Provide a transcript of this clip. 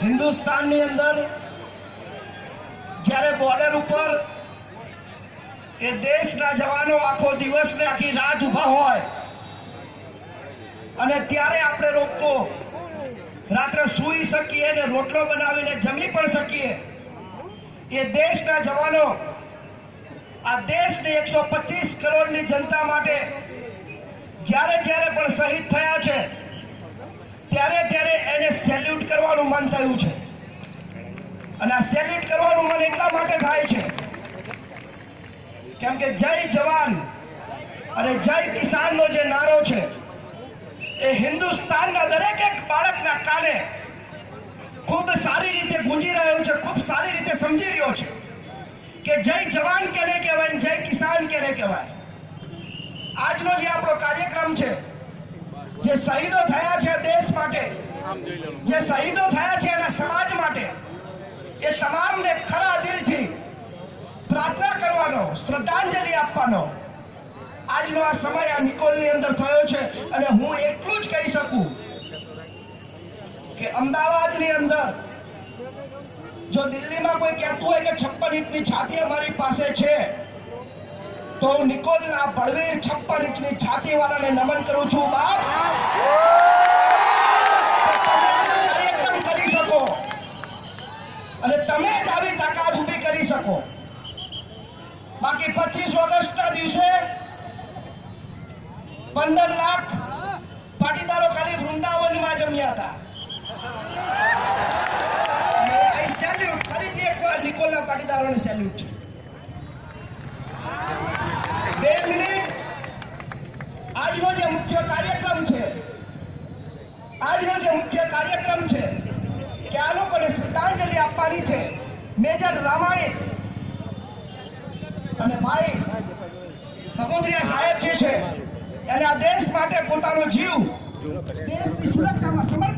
હિન્દુસ્તાનની અંદર જ્યારે બોર્ડર ઉપર એ દેશના જવાનો આખો દિવસ ને આખી રાત ઊભા હોય અને ત્યારે આપણે રોકો રાત્રે સૂઈ શકીએ ને રોટલો બનાવીને જમી પણ શકીએ, એ દેશના જવાનો આ દેશની 125 કરોડની જનતા માટે જ્યારે જ્યારે પણ શહીદ થયા છે ત્યારે ત્યારે એને સેલ્યુટ કરવાનું મન થયું છે. અને આ સેલ્યુટ કરવાનું મન એટલા માટે થાય છે કેમ કે જય જવાન અને જય કિસાનનો જે નારો છે એ હિન્દુસ્તાનના દરેક એક બાળકના કાને ખૂબ સારી રીતે ગુંજી રહ્યો છે, ખૂબ સારી રીતે સમજી રહ્યો છે કે જય જવાન કેને કહેવાય, જય કિસાન કેને કહેવાય. આજનો જે આપણો કાર્યક્રમ છે, જે શહીદો થયા છે દેશ માટે, જે શહીદો થયા છે એના સમાજ માટે, એ તમામને ખરા દિલથી પ્રાર્થના કરવાનો, શ્રદ્ધાંજલિ આપવાનો આજનો આ સમય આ નિકોલની અંદર થયો છે. અને હું એટલું જ કહી શકું કે અમદાવાદની અંદર જો દિલ્હીમાં કોઈ કહેતું હોય કે 56 ઇંચની છાતી અમારી પાસે છે, તો હું નિકોલના બળવીર 56 ઇંચની છાતી વાળાને નમન કરું છું. બાપ, કાર્યક્રમ કરી શકો અને તમે જ આવી તાકાત ઊભી કરી શકો. બાકી 25 ઓગસ્ટના દિવસે 15 લાખ પાટીદારો ખાલી વૃંદાવનમાં જમ્યા હતા. આઈ સેલ્યુટ, ફરીથી એકવાર નિકોલના પાટીદારોને સેલ્યુટ છે. 2 મિનિટ. આજનો જે મુખ્ય કાર્યક્રમ છે કે આ લોકોને શ્રદ્ધાંજલિ આપવાની છે. મેજર રામાયણ અને ભાઈ ભગોદરિયા સાહેબ જે છે એને આ દેશ માટે પોતાનો જીવ દેશની સુરક્ષામાં સમર્પિત